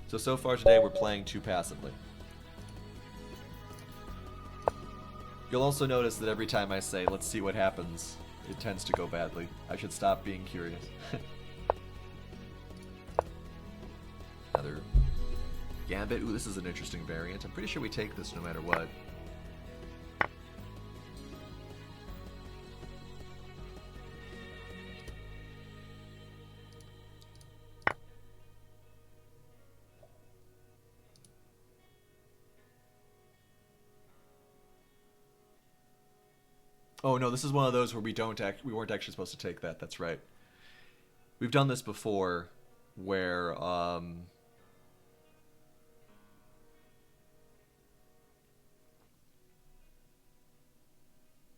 So far today we're playing too passively. You'll also notice that every time I say, let's see what happens, it tends to go badly. I should stop being curious. Another Gambit. Ooh, this is an interesting variant. I'm pretty sure we take this no matter what. Oh no, this is one of those where we weren't actually supposed to take that. That's right. We've done this before, where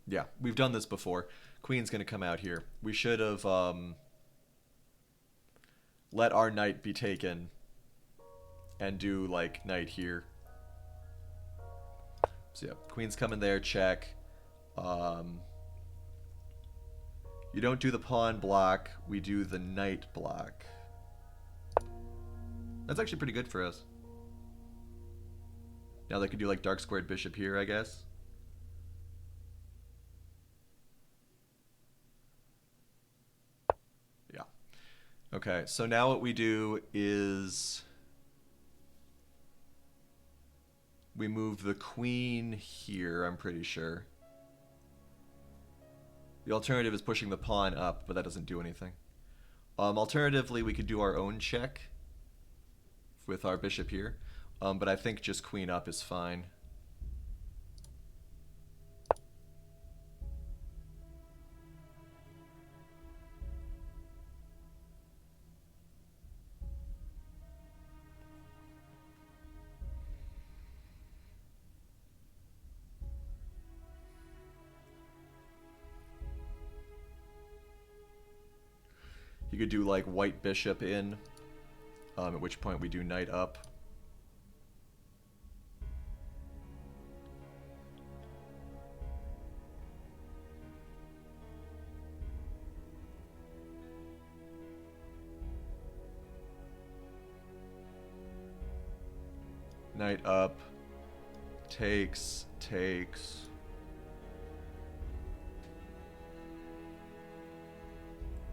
yeah, we've done this before. Queen's gonna come out here. We should have let our knight be taken and do like knight here. So yeah, queen's coming there. Check. You don't do the pawn block, we do the knight block. That's actually pretty good for us. Now they could do like dark squared bishop here, I guess. Yeah. Okay, so now what we do is we move the queen here, I'm pretty sure. The alternative is pushing the pawn up, but that doesn't do anything. Alternatively, we could do our own check with our bishop here, but I think just queen up is fine. You could do like white bishop in, at which point we do knight up. Knight up, takes.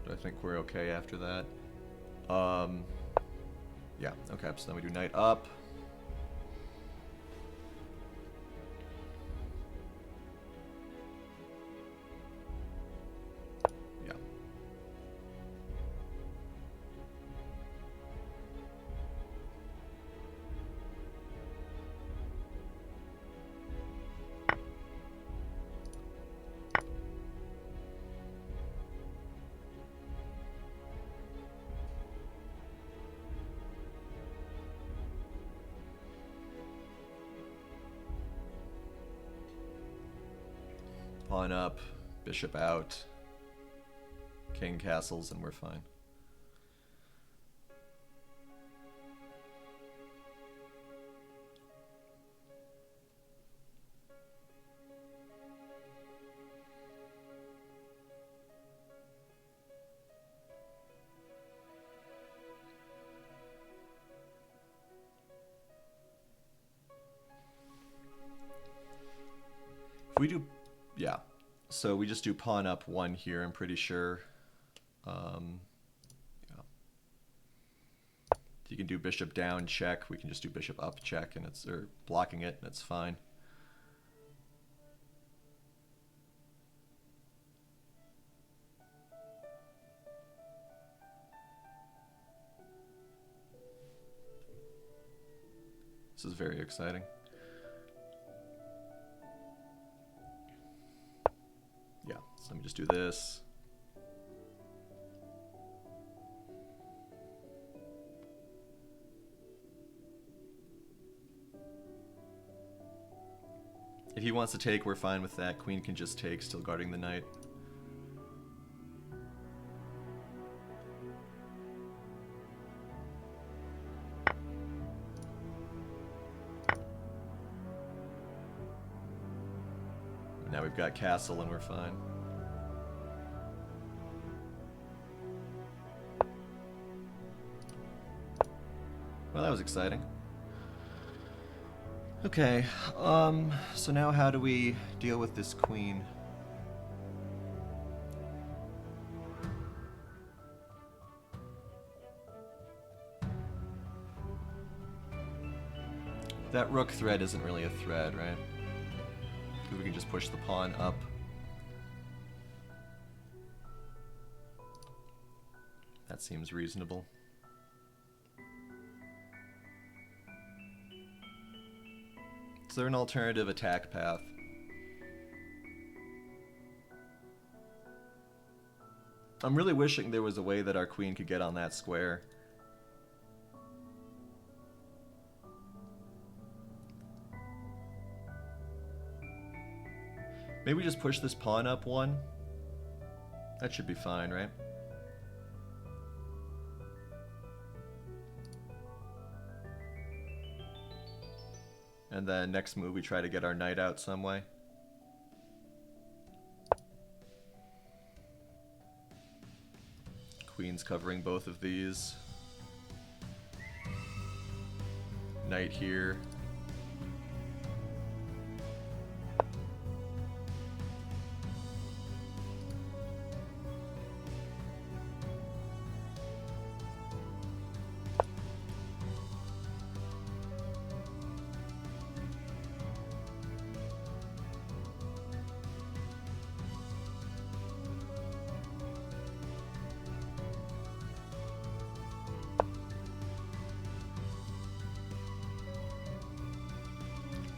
I think we're okay after that. Yeah, okay, so then we do knight up. Yeah. Pawn up, bishop out, king castles, and we're fine. If we do, yeah. So we just do pawn up one here, I'm pretty sure. Yeah. You can do bishop down, check. We can just do bishop up, check, and it's, or blocking it, and it's fine. This is very exciting. Yeah, so let me just do this. If he wants to take, we're fine with that. Queen can just take, still guarding the knight. Now we've got castle and we're fine. Well, that was exciting. Okay, so now how do we deal with this queen? That rook thread isn't really a thread, right? Because we can just push the pawn up. That seems reasonable. Is there an alternative attack path? I'm really wishing there was a way that our queen could get on that square. Maybe just push this pawn up one? That should be fine, right? And then next move we try to get our knight out some way. Queen's covering both of these. Knight here.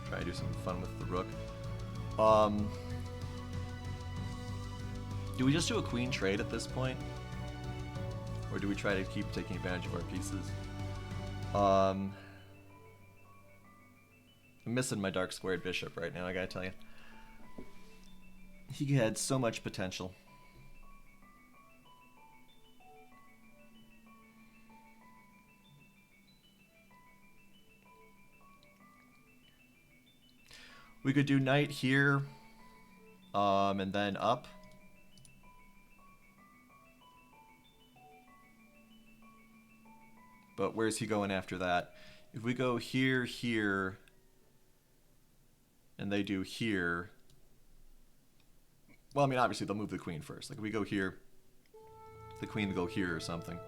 Try to do some fun with the rook. Do we just do a queen trade at this point? Or do we try to keep taking advantage of our pieces? I'm missing my dark squared bishop right now, I gotta tell you. He had so much potential. We could do knight here, and then up. But where's he going after that? If we go here, here, and they do here... Well, I mean, obviously they'll move the queen first. Like, if we go here, the queen will go here or something.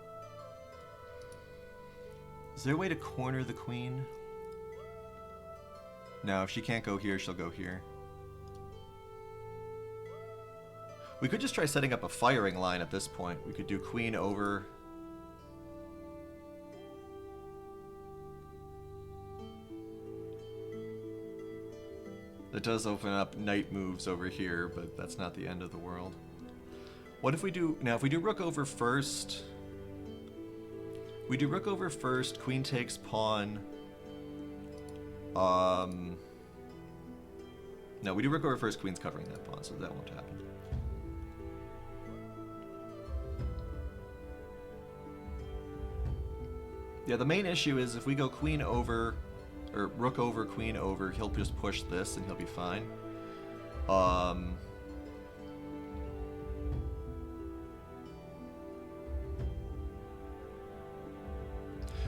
Is there a way to corner the queen? No, if she can't go here, she'll go here. We could just try setting up a firing line at this point. We could do queen over... That does open up knight moves over here, but that's not the end of the world. What if we do... Now, if we do rook over first... We do rook over first, queen takes pawn... No, we do rook over first, queen's covering that pawn, so that won't happen. Yeah, the main issue is if we go queen over, or rook over, queen over, he'll just push this and he'll be fine.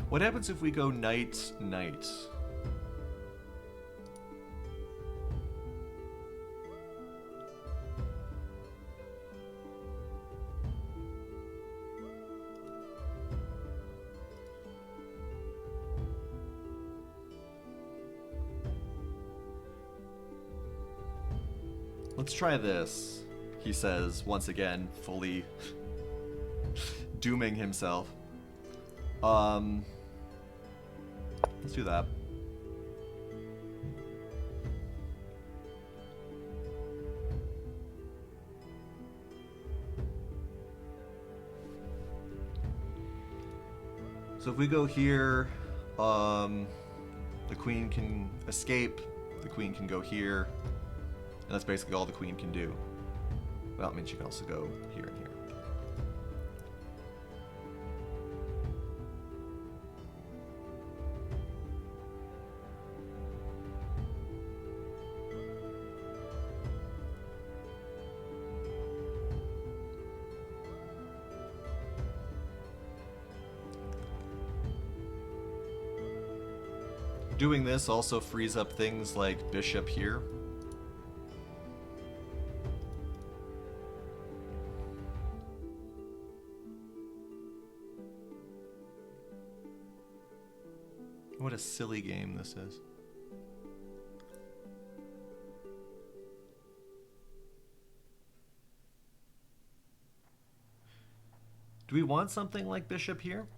What happens if we go knight, knight? Let's try this, he says, once again, fully dooming himself. Let's do that. So if we go here, the queen can escape, the queen can go here, and that's basically all the queen can do. Well, I mean, she can also go here and here. Doing this also frees up things like bishop here. What a silly game this is. Do we want something like bishop here?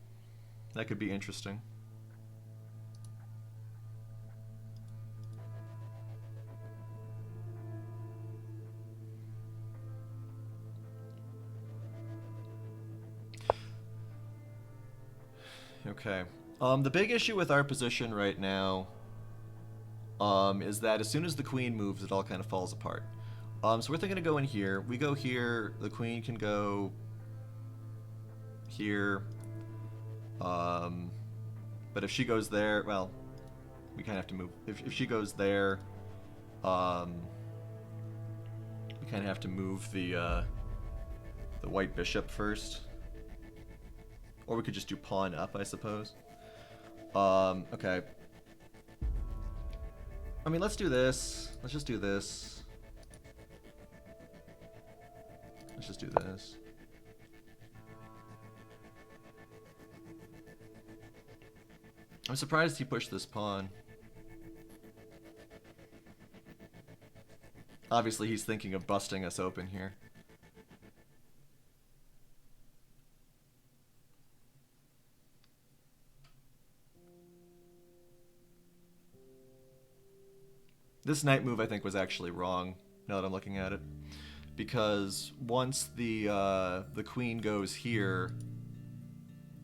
That could be interesting. Okay. The big issue with our position right now is that as soon as the queen moves, it all kind of falls apart. So we're thinking of going here. We go here. The queen can go here. But if she goes there, well, we kind of have to move. If she goes there, we kind of have to move the white bishop first. Or we could just do pawn up, I suppose. Okay. I mean, let's do this. Let's just do this. Let's just do this. I'm surprised he pushed this pawn. Obviously, he's thinking of busting us open here. This knight move, I think, was actually wrong, now that I'm looking at it. Because once the queen goes here,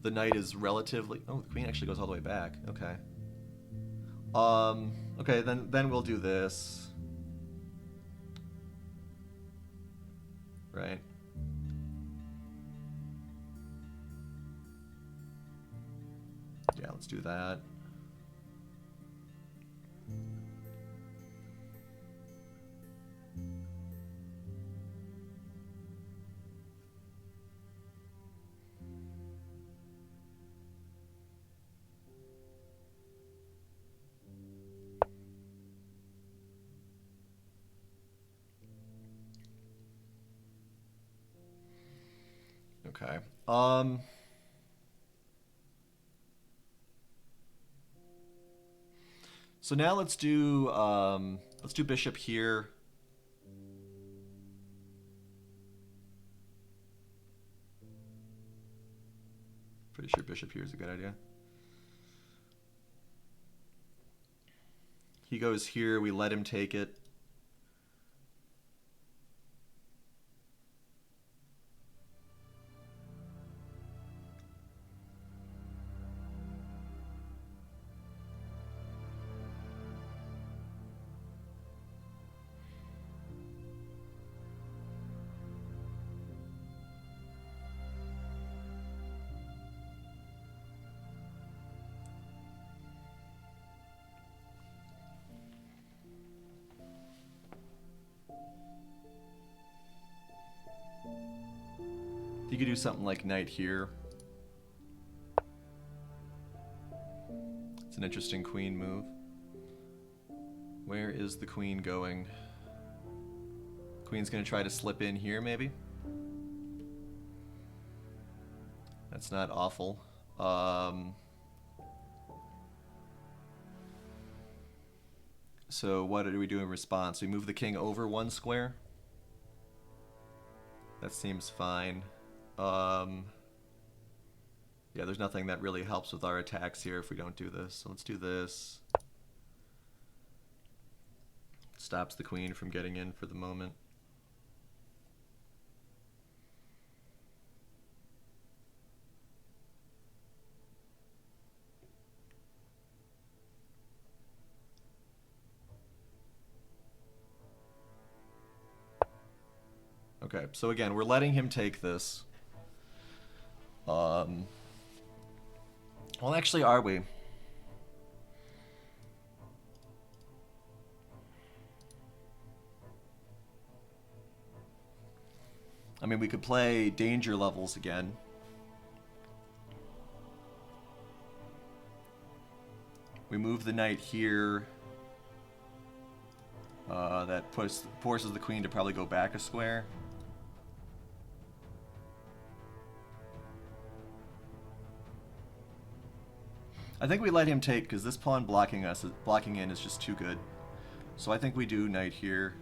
the knight is relatively... Oh, the queen actually goes all the way back. Okay. Okay, then we'll do this. Right. Yeah, let's do that. Okay. So now let's do bishop here. Pretty sure bishop here is a good idea. He goes here, we let him take it. You could do something like knight here. It's an interesting queen move. Where is the queen going? Queen's gonna try to slip in here, maybe? That's not awful. So what do we do in response? We move the king over one square? That seems fine. Yeah, there's nothing that really helps with our attacks here if we don't do this. So let's do this. Stops the queen from getting in for the moment. Okay, so again, we're letting him take this. Well, actually, are we? I mean, we could play danger levels again. We move the knight here. That forces the queen to probably go back a square. I think we let him take because this pawn blocking in is just too good. So I think we do knight here.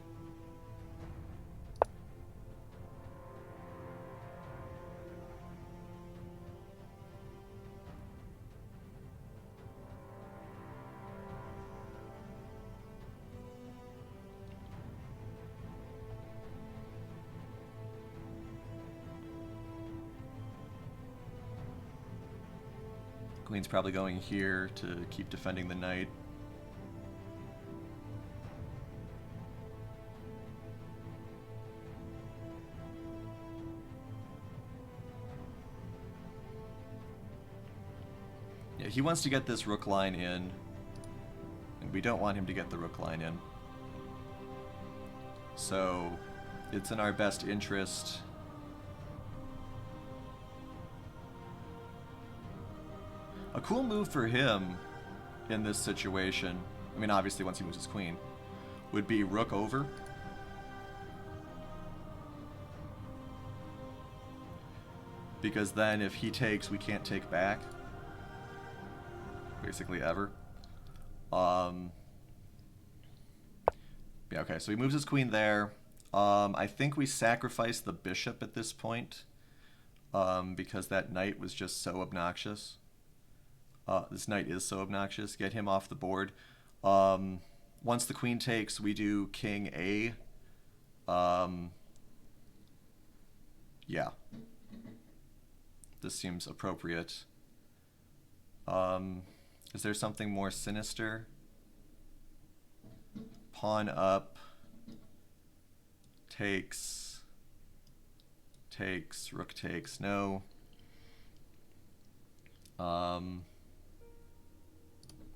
Queen's probably going here to keep defending the knight. Yeah, he wants to get this rook line in, and we don't want him to get the rook line in. So it's in our best interest. A cool move for him in this situation, I mean obviously once he moves his queen, would be rook over. Because then if he takes, we can't take back. Basically ever. Yeah, okay, so he moves his queen there. I think we sacrifice the bishop at this point because that knight was just so obnoxious. This knight is so obnoxious. Get him off the board. Once the queen takes, we do king A. Yeah. This seems appropriate. Is there something more sinister? Pawn up. Takes. Takes. Rook takes. No.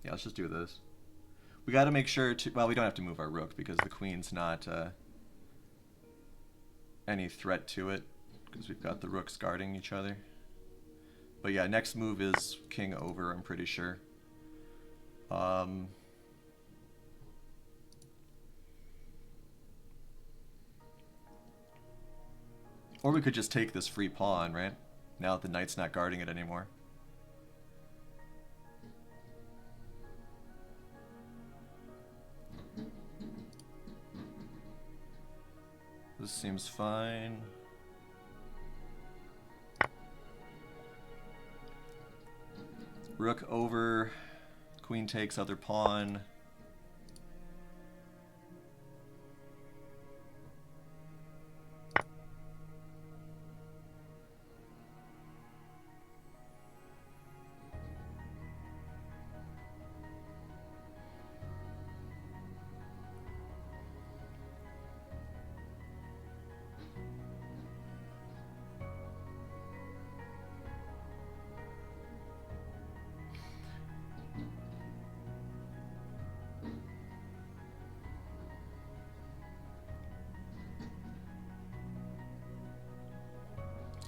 Yeah, let's just do this. We got to make sure to... Well, we don't have to move our rook because the queen's not any threat to it because we've got the rooks guarding each other. But yeah, next move is king over, I'm pretty sure. Or we could just take this free pawn, right? Now that the knight's not guarding it anymore. This seems fine. Rook over, queen takes other pawn.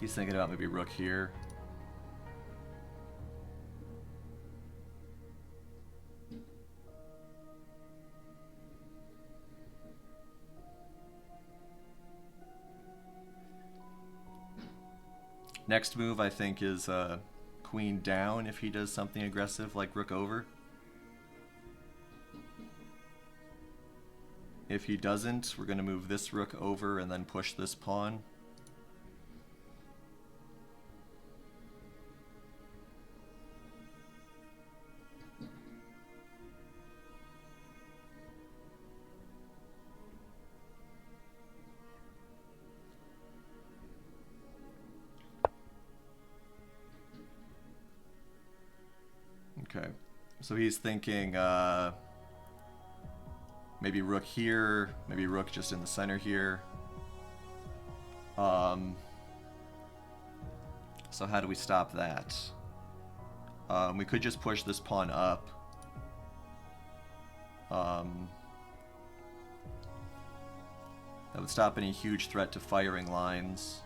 He's thinking about maybe rook here. Next move, I think, is queen down if he does something aggressive like rook over. If he doesn't, we're going to move this rook over and then push this pawn. Okay, so he's thinking maybe rook here, maybe rook just in the center here. So how do we stop that? We could just push this pawn up. That would stop any huge threat to firing lines.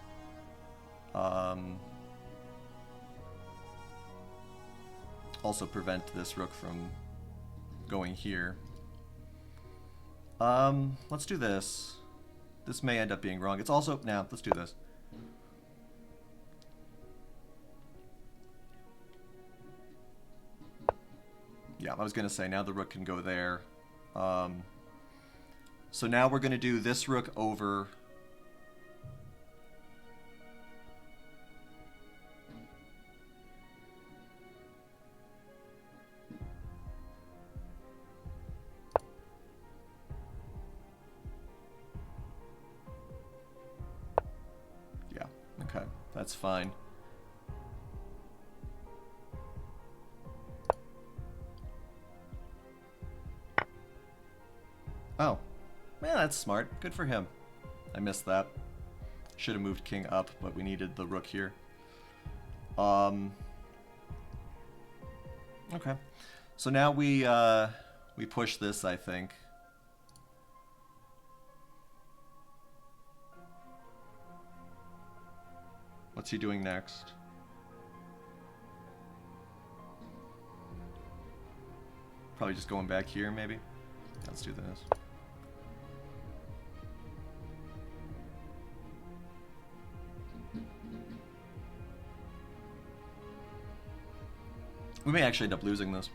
Also prevent this rook from going here. Let's do this. This may end up being wrong. It's also... Now, let's do this. Yeah, I was going to say, now the rook can go there. So now we're going to do this rook over... Yeah, okay, that's fine. Oh, man, that's smart. Good for him. I missed that. Should have moved king up, but we needed the rook here. Okay. So now we push this, I think. What's he doing next? Probably just going back here, maybe? Let's do this. We may actually end up losing this.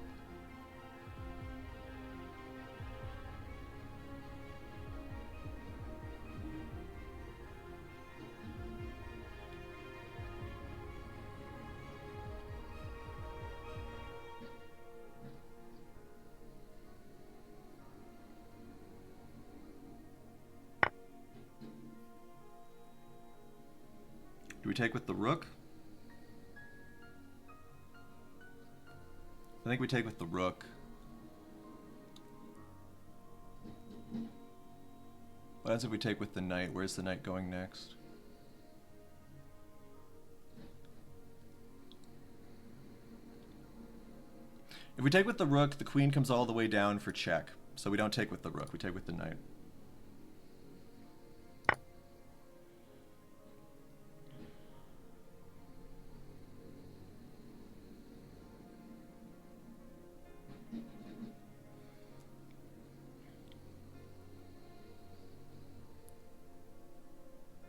Do we take with the rook? I think we take with the rook. What happens if we take with the knight? Where's the knight going next? If we take with the rook, the queen comes all the way down for check. So we don't take with the rook, we take with the knight.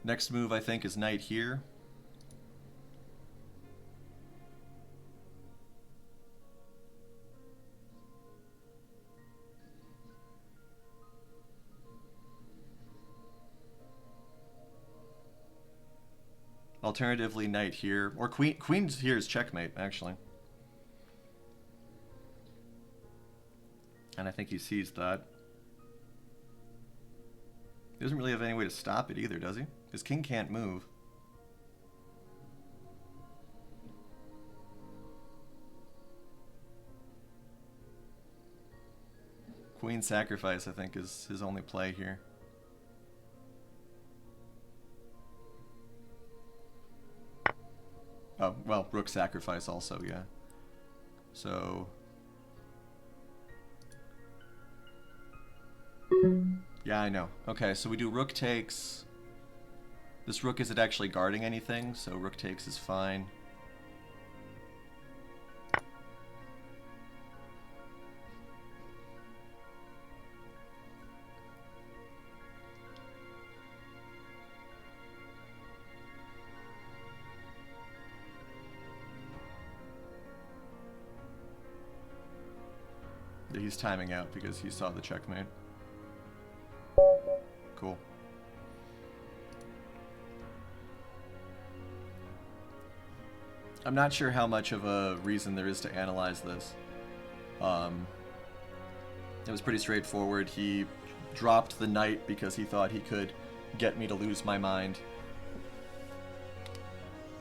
Next move, I think, is knight here. Alternatively, knight here. Or queen's here is checkmate, actually. And I think he sees that. He doesn't really have any way to stop it either, does he? His king can't move. Queen sacrifice, I think, is his only play here. Oh, well, rook sacrifice also, yeah. So... Yeah, I know. Okay, so we do rook takes. This rook isn't actually guarding anything, so rook takes is fine. He's timing out because he saw the checkmate. Cool. I'm not sure how much of a reason there is to analyze this. It was pretty straightforward. He dropped the knight because he thought he could get me to lose my mind.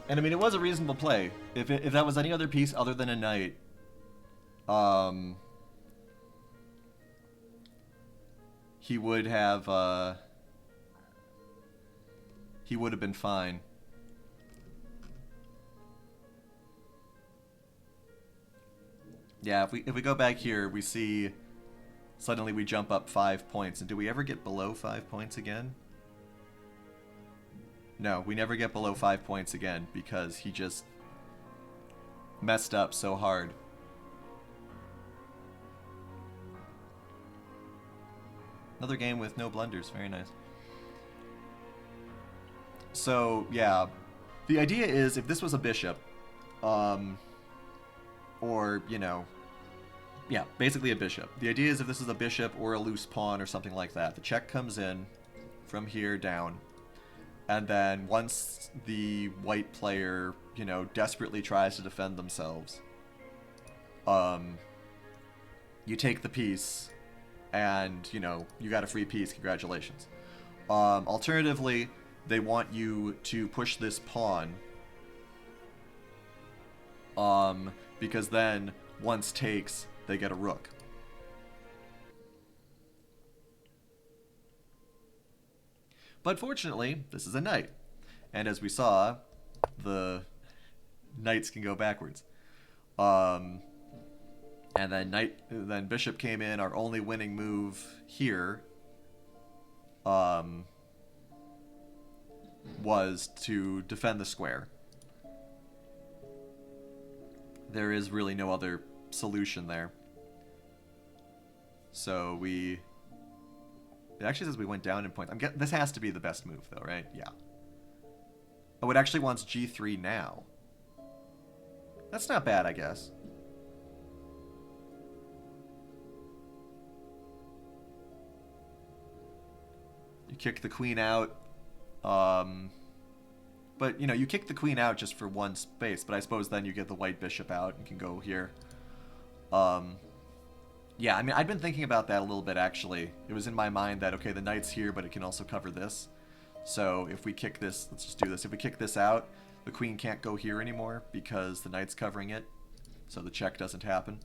And I mean, it was a reasonable play. If that was any other piece other than a knight, he would have been fine. Yeah, if we go back here, we see suddenly we jump up 5 points. And do we ever get below 5 points again? No, we never get below 5 points again because he just messed up so hard. Another game with no blunders. Very nice. So, yeah. The idea is, if this was a bishop, or, you know, yeah, basically a bishop. The idea is if this is a bishop or a loose pawn or something like that, the check comes in from here down. And then once the white player, you know, desperately tries to defend themselves, you take the piece and, you know, you got a free piece. Congratulations. Alternatively, they want you to push this pawn, because then once takes, they get a rook. But fortunately, this is a knight. And as we saw, the knights can go backwards. And then bishop came in. Our only winning move here was to defend the square. There is really no other solution there. So it actually says we went down in points. This has to be the best move, though, right? Yeah. Oh, it actually wants g3 now. That's not bad, I guess. You kick the queen out. But, you know, you kick the queen out just for one space, but I suppose then you get the white bishop out and can go here. Yeah, I mean, I'd been thinking about that a little bit, actually. It was in my mind that, okay, the knight's here, but it can also cover this. So if we kick this, let's just do this. If we kick this out, the queen can't go here anymore because the knight's covering it. So the check doesn't happen.